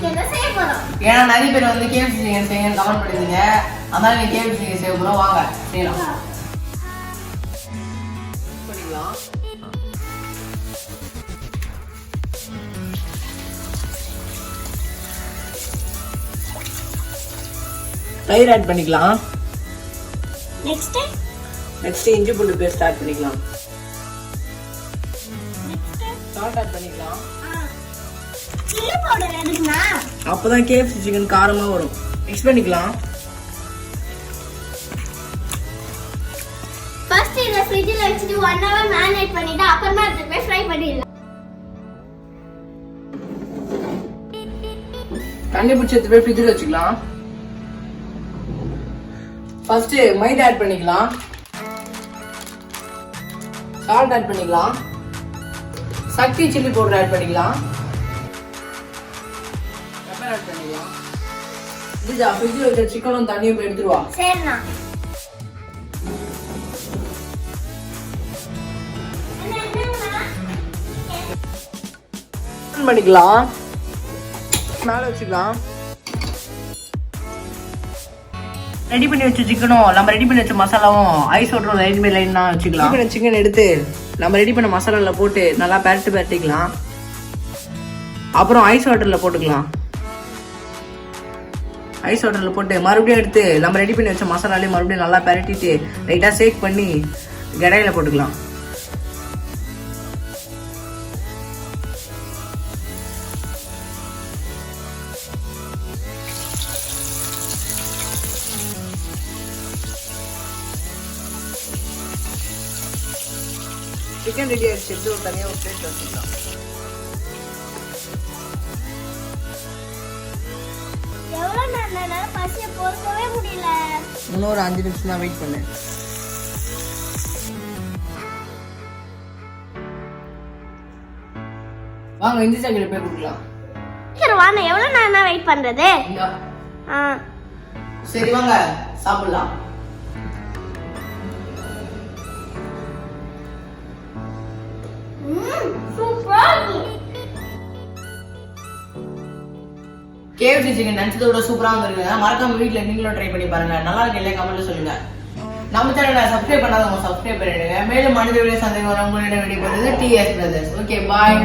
Chicken தான் செய்ய போறோம். ஏன்னா நிறைய பேர் வந்து KFC சிக்கன் செய்யுங்க கமெண்ட் பண்ணிருந்தீங்க. அதனால நீ KFC சிக்கன் செய்ய போறோம். வாங்க செய்யலாம். பண்ணிக்கலாம். தயிர் ஆட் பண்ணிக்கலாம். நெக்ஸ்ட் இஞ்சி பூண்டு பேஸ்ட் ஆட் பண்ணிக்கலாம். சால்ட் ஆட் பண்ணிக்கலாம். சில்லி பவுடர் எதுக்குனா அப்பதான் KFC சிக்கன் காரமா வரும். மிக்ஸ் பண்ணிக்கலாம். ஃபர்ஸ்ட் இத ஃப்ரிட்ஜ்ல வச்சிட்டு 1 hour மேரினேட் பண்ணிட்டு அப்புறமா எடுத்து போய் ஃப்ரை பண்ணிடலாம். தண்ணி பிடிச்சி எடுத்து போய் ஃப்ரிட்ஜ்ல வச்சுக்கலாம். ஃபர்ஸ்ட் மைதா ஆட் பண்ணிக்கலாம். சால்ட் ஆட் பண்ணிக்கலாம். சக்தி சில்லி பவுடர் ஆட் பண்ணிக்கலாம். பெப்பர் ஆட் பண்ணிக்கலாம். இதுடா ஃப்ரிட்ஜ்ல வைக்கிற சிக்கனும் தண்ணியும் எடுத்துட்டு வா. சரிண்ணா. ஆன் பண்ணிக்கலாம். மேல வச்சுக்கலாம். ரெடி பண்ணி வச்ச சிக்கனும் நம்ம ரெடி பண்ணி வச்ச மசாலாவும் ஐஸ் வாட்டரும் லைன் பை லைன் தான் வச்சுக்கலாம். ரெடி பண்ண சிக்கன் எடுத்து நம்ம ரெடி பண்ண மசாலால போட்டு நல்லா பரட்டிக்கலாம். அப்புறம் ஐஸ் வாட்டர்ல போட்டுக்கலாம். ஐஸ் வாட்டர்ல போட்டு மறுபடியும் எடுத்து நம்ம ரெடி பண்ணி வச்ச மசாலாலே மறுபடியும் நல்லா பரட்டிட்டு லைட்டா ஷேக் பண்ணி கடாயில போட்டுக்கலாம். சிக்கன் ரெடி ஆயிடுச்சு. எடுத்து ஒரு தனியாக ஒரு பிளேட் வச்சுக்கலாம். எவ்வளவு நேரம் பசியை பொறுக்கவே முடியல. இன்னும் ஒரு 5 நிமிஷம் தான் வெயிட் பண்ணேன். வாங்க இஞ்சி சக்கரை போய் கொடுக்கலாம். சரி வாங்க, எவ்வளவு நேரம் வெயிட் பண்றது? சரி வாங்க சாப்பிடலாம். KFC சிக்கன் நினைச்சதோட சூப்பரா இருக்குங்க. மறக்காம வீட்ல நீங்களும் ட்ரை பண்ணி பாருங்க. நல்லா இருக்கு இல்லையா கமெண்ட்ல சொல்லுங்க. நம்ம சேனலை சப்ஸ்கிரைப் பண்ணாதவங்க சப்ஸ்கிரைப் பண்ணிடுங்க. மேலும் மனித வீடியோ சந்தேகம் உங்களிடம் வெளிப்படுறது TS Brothers. Okay bye.